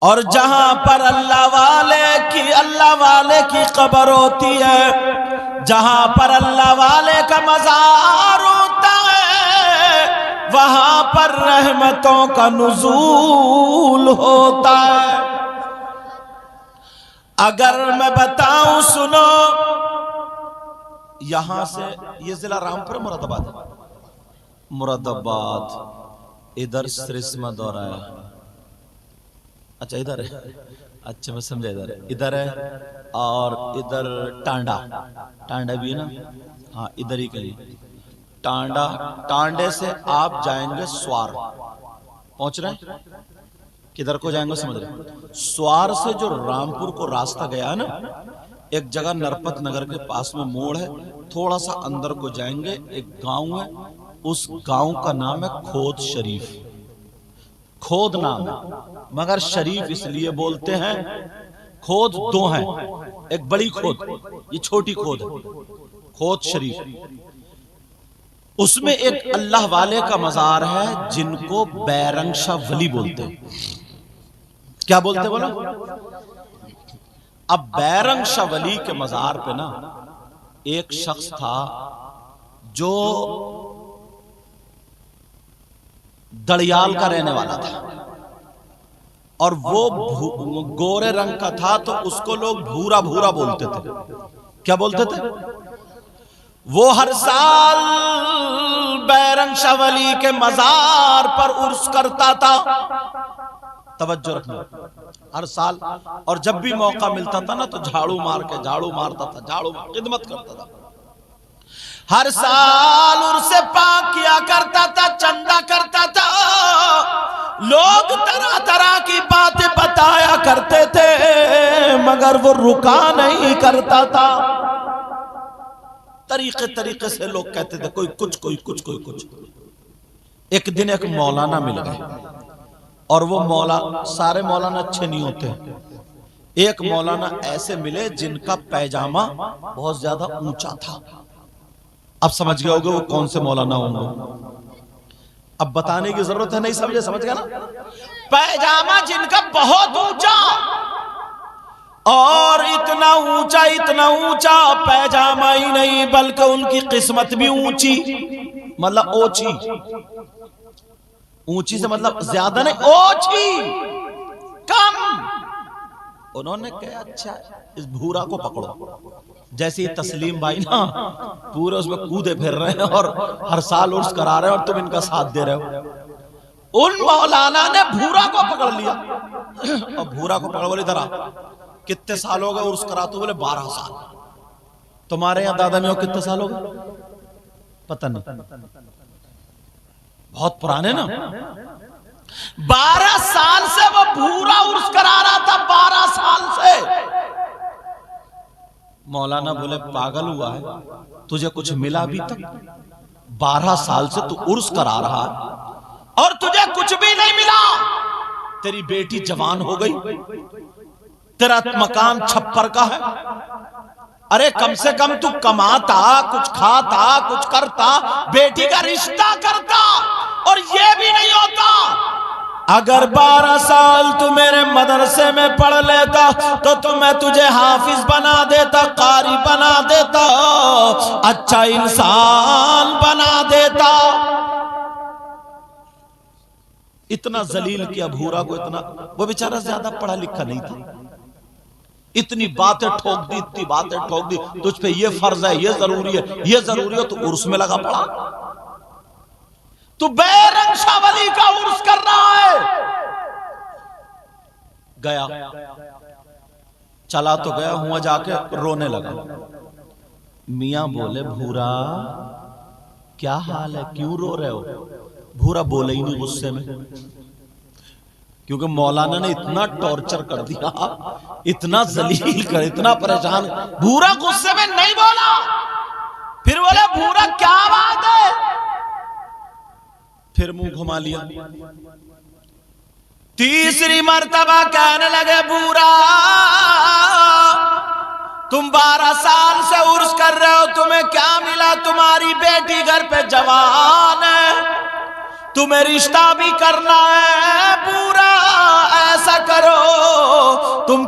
اور جہاں پر اللہ والے کی قبر ہوتی ہے، جہاں پر اللہ والے کا مزار ہوتا ہے، وہاں پر رحمتوں کا نزول ہوتا ہے۔ اگر میں بتاؤں سنو، یہاں سے یہ ضلع رامپور مراد آباد ہے، مراد آباد ادھر سرسمہ دورہ ہے، اچھا ادھر ہے، اچھا میں سمجھا ادھر ہے، اور ادھر ٹانڈا بھی ہے نا، ہاں ادھر ہی کہیں ٹانڈے سے آپ جائیں گے سوار، پہنچ رہے ہیں کدھر کو جائیں گے سمجھ رہے، سوار سے جو رامپور کو راستہ گیا ہے نا، ایک جگہ نرپت نگر کے پاس میں موڑ ہے، تھوڑا سا اندر کو جائیں گے، ایک گاؤں ہے، اس گاؤں کا نام ہے کھود شریف، کھود نام ہے مگر شریف اس لیے بولتے ہیں، کھود دو ہیں، ایک بڑی کھود، یہ چھوٹی کھود ہے، کھود شریف، اس میں ایک اللہ والے کا مزار ہے جن کو بیرنگ شاہ ولی بولتے ہیں۔ کیا بولتے بولا؟ اب بیرنگ شاہ ولی کے مزار پہ نا ایک شخص تھا جو دڑیال کا رہنے والا تھا، اور وہ گورے رنگ کا تھا، تو اس کو لوگ بھورا بھورا بولتے تھے۔ کیا بولتے تھے؟ وہ ہر سال بیرنگ شاہ ولی کے مزار پر عرس کرتا تھا، توجہ رکھنا، ہر سال، اور جب بھی موقع ملتا تھا نا تو جھاڑو مارتا تھا، خدمت کرتا تھا، ہر سال عرس پاک کیا کرتا تھا، چندہ کرتا تھا، لوگ طرح طرح کی باتیں بتایا کرتے تھے مگر وہ رکا نہیں کرتا تھا، طریقے سے لوگ کہتے تھے کوئی کچھ۔ ایک دن ایک مولانا مل گئے، اور وہ سارے مولانا اچھے نہیں ہوتے، ایک مولانا ایسے ملے جن کا پیجامہ بہت زیادہ اونچا تھا، اب سمجھ گئے ہوگے وہ کون سے مولانا ہوں گے، اب بتانے کی ضرورت ہے، نہیں سمجھ گیا نا، پیجامہ جن کا بہت اونچا، اور اتنا اونچا پیجامہ ہی نہیں بلکہ ان کی قسمت بھی اونچی، مطلب اونچی سے مطلب زیادہ نہیں، اوچھی، کم۔ انہوں نے کہا اچھا اس بھورا کو پکڑو، جیسے تسلیم بھائی نا پورے اس میں کودے پھر رہے ہیں اور ہر سال عرس کرا رہے ہیں اور تم ان کا ساتھ دے رہے ہو، ان مولانا نے بھورا کو پکڑ لیا، اور بھورا کو پکڑ، بولے ادھر آ، کتنے سال ہو گئے عرس کراتے؟ بولے 12 سال۔ تمہارے یہاں دادا میاں کتنے سال ہو گئے؟ پتہ نہیں، بہت پرانے نا، 12 سال سے وہ بھورا عرس کرا رہا تھا، 12 سال سے۔ مولانا بولے پاگل ہوا ہے، تجھے کچھ ملا بھی تک؟ 12 سال سے تو عرس کرا رہا ہے اور تجھے کچھ بھی نہیں ملا، تیری بیٹی جوان ہو گئی، تیرا مکان چھپر کا ہے، ارے کم سے کم تو کماتا، کچھ کھاتا، کچھ کرتا، بیٹی کا رشتہ کرتا، اور یہ بھی نہیں ہوتا۔ اگر 12 سال تو میرے مدرسے میں پڑھ لیتا تو میں تجھے حافظ بنا دیتا، قاری بنا دیتا، اچھا انسان بنا دیتا۔ اتنا ذلیل کیا بھورا کو، اتنا، وہ بیچارہ زیادہ پڑھا لکھا نہیں تھا، اتنی باتیں ٹھوک دی، تجھ پہ یہ فرض ہے، یہ ضروری ہے، تو عرس میں لگا پڑا، تو بیرنگ شاہ ولی کا عرس کر رہا ہے۔ گیا، چلا تو گیا، ہوا جا کے رونے لگا، میاں بولے بھورا کیا حال ہے، کیوں رو رہے ہو؟ بھورا بولے ہی نہیں غصے میں، کیونکہ مولانا نے اتنا ٹارچر کر دیا، اتنا ذلیل کر، اتنا پریشان، بھورا غصے میں نہیں بولا۔ پھر بولے بھورا کیا بات ہے؟ پھر منہ گھما لیا، تیسری مرتبہ کہنے لگے بھورا تم 12 سال سے عرس کر رہے ہو، تمہیں کیا ملا؟ تمہاری بیٹی گھر پہ جوان ہے، تمہیں رشتہ بھی کرنا ہے، پورا ایسا کرو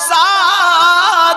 7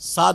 7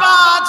5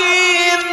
3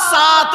7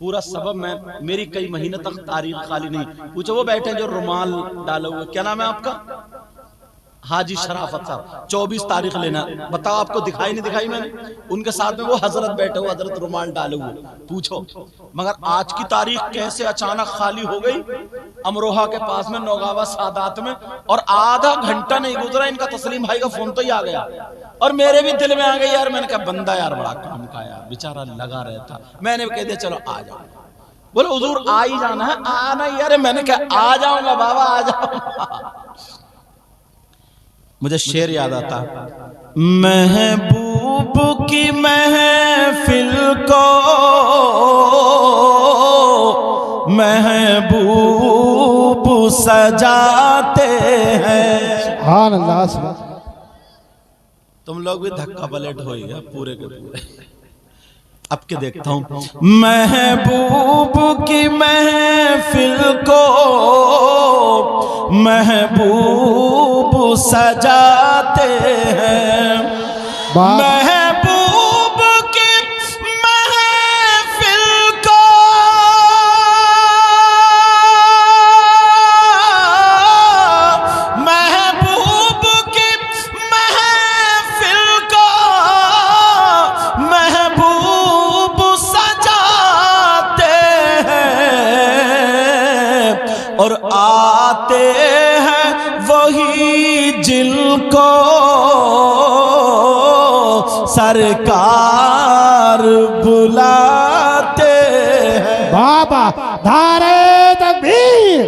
پورا سبب میں میری کئی مہینے تک تاریخ خالی نہیں. پوچھو وہ بیٹھے جو رومال ڈالے ہوئے, کیا نام ہے آپ کا؟ حاجی شرافت صاحب. 24 تاریخ لینا. بتاؤ آپ کو دکھائی نہیں دکھائی میں نے؟ ان کے ساتھ میں وہ حضرت بیٹھے ہوئے, حضرت رومال ڈالے ہوئے. پوچھو. مگر آج کی تاریخ کیسے اچانک خالی ہو گئی؟ امروہہ کے پاس میں نوگاوا سادات میں, اور آدھا گھنٹہ نہیں گزرا ان کا تسلیم بھائی کا فون تو ہی آ گیا. اور میرے بھی دل میں آ گئی یار, میں نے کہا بندہ یار بڑا کام کا یار, بیچارہ لگا رہتا. میں نے کہہ دیا چلو آ جاؤ. بولے حضور آ ہی جانا ہے. آنا یار. میں نے کہا آ جاؤں گا بابا, آ جاؤں گا. مجھے شعر یاد آتا, محبوب کی محفل کو محبوب سجاتے ہیں. سبحان اللہ سبحان. تم لوگ بھی دھکا پلٹ ہوئی گا پورے کے پورے. اب کے دیکھتا ہوں. محبوب کی محفل کو محبوب سجاتے ہیں. محبوب کی محفل کو محبوب کی محفل کو محبوب سجاتے ہیں, اور آتے ہیں وہی جن کو سرکار بلاتے ہیں. بابا دھارے تکبیر,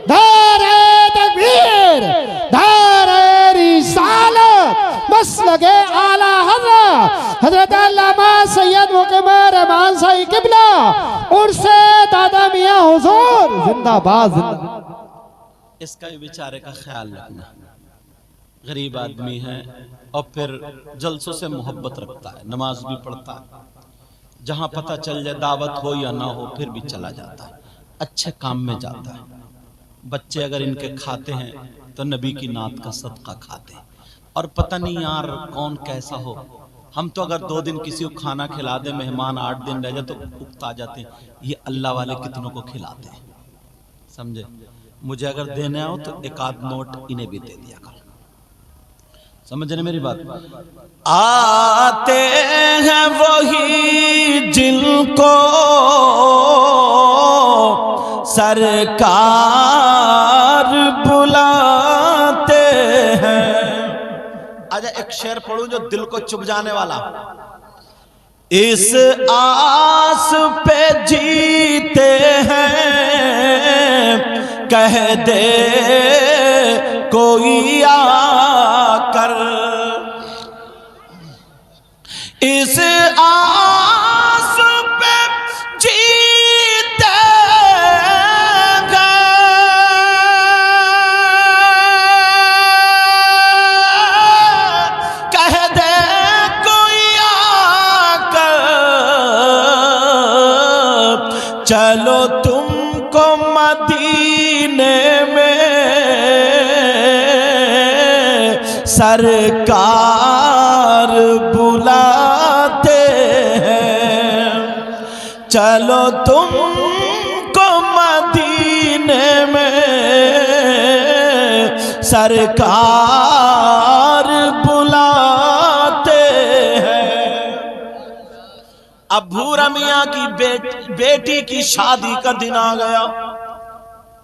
دھارے تکبیر, دھارے رسالت, مسلک اعلیٰ حضرت حضرت علامہ سید مقیم رحمان صاحب قبلہ عرس دادا میاں حضور زندہ باد زندہ. اس کا بیچارے کا خیال رکھنا. غریب آدمی ہے اور پھر جلسوں سے محبت رکھتا ہے, نماز بھی پڑھتا ہے, جہاں پتہ چل جائے دعوت ہو یا نہ ہو پھر بھی چلا جاتا ہے, اچھے کام میں جاتا ہے. بچے اگر ان کے کھاتے ہیں تو نبی کی نعت کا صدقہ کھاتے ہیں. اور پتہ نہیں یار کون کیسا ہو, ہم تو اگر 2 دن کسی کو کھانا کھلا دیں, مہمان 8 دن رہ جائے تو اکتا جاتے ہیں. یہ اللہ والے کتنوں کو کھلاتے ہیں, سمجھے؟ مجھے اگر دینے آؤ تو 1 آدھ نوٹ انہیں بھی دے دیا کرو. سمجھنے میری بات؟ آتے ہیں وہی جن کو سرکار بلاتے ہیں. آجا ایک شعر پڑھوں جو دل کو چبھ جانے والا. اس آس پہ جیتے ہیں, کہہ دے کوئی آ کر. اس آس پہ جیتے ہیں, کہہ دے کوئی آ کر, چلو تم کو مدینے میں سرکار بلاتے ہیں. چلو تم کو مدینے میں سرکار بلاتے ہیں. اب بھورا میاں کی بیٹی کی شادی کا دن آ گیا.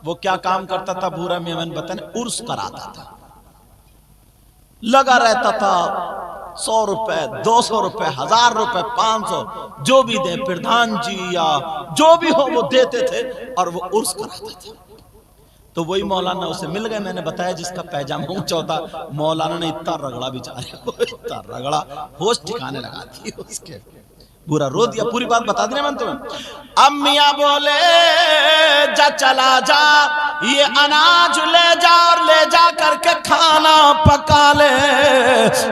وہ کیا کام کرتا تھا بھورا میاں؟ میں نے بتایا, عرس کراتا تھا. لگا رہتا تھا 100 روپے 200 روپے 1000 روپے 500 جو بھی دے, پردھان جی یا جو بھی ہو وہ دیتے تھے, اور وہ عرس کراتا تھا. تو وہی مولانا اسے مل گئے. میں نے بتایا جس کا پیجامہ اونچا ہوتا, مولانا نے اتنا رگڑا بیچارے کو, اتنا رگڑا ہوش ٹھکانے لگا دی اس کے. پورا رو دیا. پوری بات بتا دینے من تمہیں. اب میاں بولے جا چلا جا, یہ اناج لے جا اور لے جا کر کے کھانا پکا لے,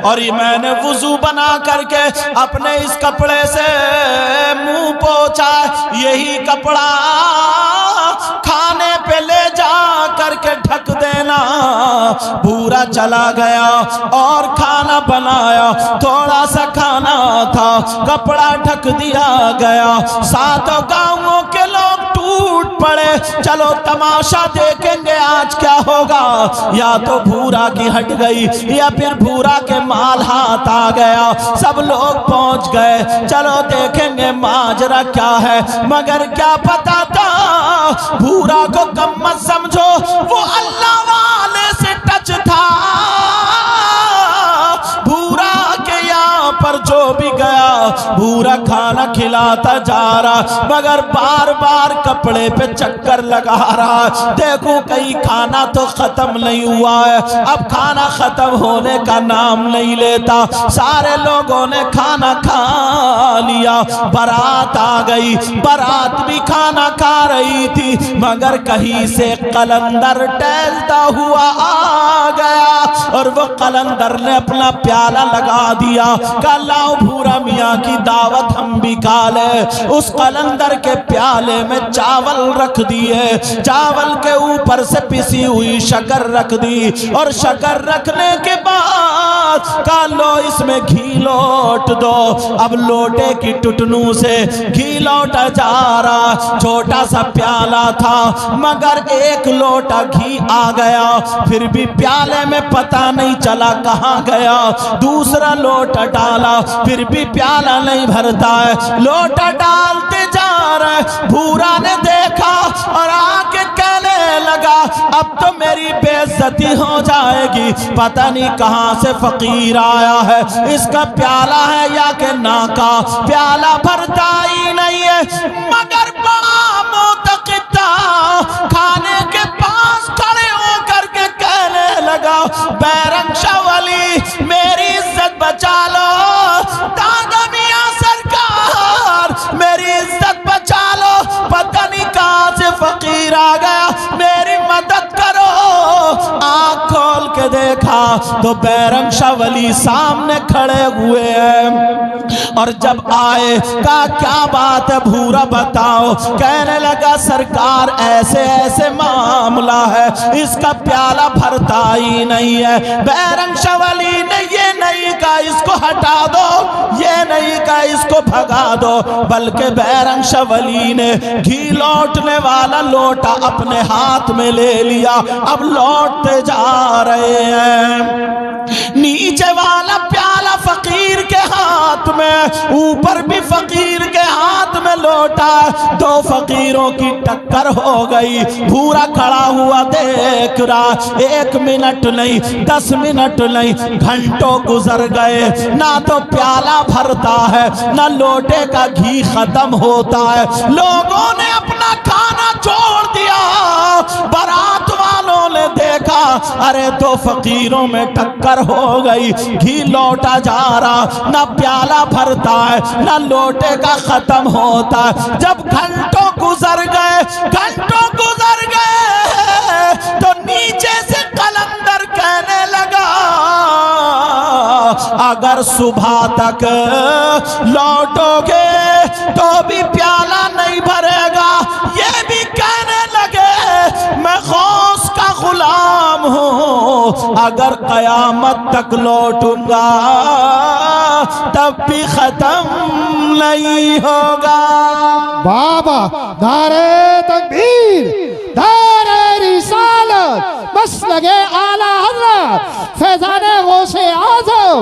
اور یہ میں نے وضو بنا کر کے اپنے اس کپڑے سے منہ پوچھا, یہی کپڑا کھانے پہ لے جا کر کے ڈھک دینا, بھورا چلا گیا اور کھانا بنایا، تھوڑا سا کھانا تھا، کپڑا ڈھک دیا گیا، ساتوں گاؤں کے لوگ ٹوٹ پڑے، چلو تماشا دیکھیں گے آج کیا ہوگا، یا تو بھورا کی ہٹ گئی یا پھر بھورا کے مال ہاتھ آ گیا، سب لوگ پہنچ گئے، چلو دیکھیں گے ماجرا کیا ہے، مگر کیا پتا تھا بھورا کو کم مت سمجھو، وہ اللہ والے سے ٹچ تھا، بھورا کے یہاں پر جو بھی گیا بھورا کھانا کھلاتا جا رہا، مگر بار بار کپڑے پہ چکر لگا رہا، دیکھو کہیں کھانا تو ختم نہیں ہوا ہے، اب کھانا ختم ہونے کا نام نہیں لیتا، سارے لوگوں نے کھانا کھا لیا، برات آ گئی، برات بھی کھانا کھا رہی تھی، مگر کہیں سے قلندر ٹہلتا ہوا آ گیا، اور وہ قلندر نے اپنا پیالہ لگا دیا، کہا لاؤ بھورا میاں کی دعوت ہم بھی کھا لیں، اس قلندر کے پیالے میں چاول رکھ دیے، چاول کے اوپر سے پسی ہوئی شکر رکھ دی، اور شکر رکھنے کے بعد کہا لو اس میں گھی لوٹ دو، اب لوٹے کی ٹٹنوں سے گھی لوٹا جا رہا، چھوٹا سا پیالہ تھا مگر ایک لوٹا گھی آ گیا، پھر بھی پیالے میں پتہ نہیں چلا کہاں گیا، دوسرا لوٹا ڈالا پھر بھی پیالہ نہیں بھرتا ہے، لوٹا ڈالتے جا رہے، بھورا نے دیکھا اور آ کے کہنے لگا اب تو میری بے عزتی ہو جائے گی، پتہ نہیں کہاں سے فقیر آیا ہے، اس کا پیالہ ہے یا کہ نا کا، پیالہ بھرتا ہی نہیں ہے، مگر بڑا معتقد تھا، کھانے کے پاس کھڑے ہو کر کے کہنے لگا بیرنگ شاہ ولی میری عزت بچا لو، دادا میاں سرکار میری عزت بچا لو، پتہ نہیں کہاں سے فقیر آ گیا، میری مدد کرو، آنکھ کھول کے دیکھا تو بیرنگ شاہ ولی سامنے کھڑے ہوئے ہیں، اور جب آئے کہا کیا بات ہے بھورا بتاؤ، کہنے لگا سرکار ایسے ایسے معاملہ ہے، اس کا پیالہ بھرتا ہی نہیں ہے، بیرنگ شاہ ولی نے یہ نہیں کہا اس کو ہٹا دو، یہ نہیں کہا اس کو بھگا دو، بلکہ بیرنگ شاہ ولی نے گھی لوٹنے والا لوٹا اپنے ہاتھ میں لے لیا، اب لوٹتے جا رہے ہیں، نیچے والا پیالہ فقیر کے ہاتھ میں، اوپر بھی فقیر کے ہاتھ میں لوٹا، دو فقیروں کی ٹکر ہو گئی، بھورا کھڑا ہوا دیکھ رہا، 1 منٹ نہیں 10 منٹ نہیں گھنٹوں گزر گئے، نہ تو پیالہ بھرتا ہے نہ لوٹے کا گھی ختم ہوتا ہے، لوگوں نے اپنا کھانا چھوڑ دیا، برات والوں نے دیکھا ارے دو فقیروں میں ٹکر ہو گئی، گھی لوٹا جا رہا، نہ پیالہ بھرتا ہے نہ لوٹے کا ختم ہوتا ہے، جب گھنٹوں گزر گئے تو نیچے سے قلندر کہنے لگا اگر صبح تک لوٹو گے تو بھی پیالہ نہیں بھرے گا، یہ بھی کہنے لگے میں غوث کا غلام ہوں، اگر قیامت تک لوٹوں گا تب بھی ختم نہیں ہوگا۔ بابا نعرہ تکبیر، نعرہ رسالت، مسلک اعلی حضرت فیضان غوث اعظم،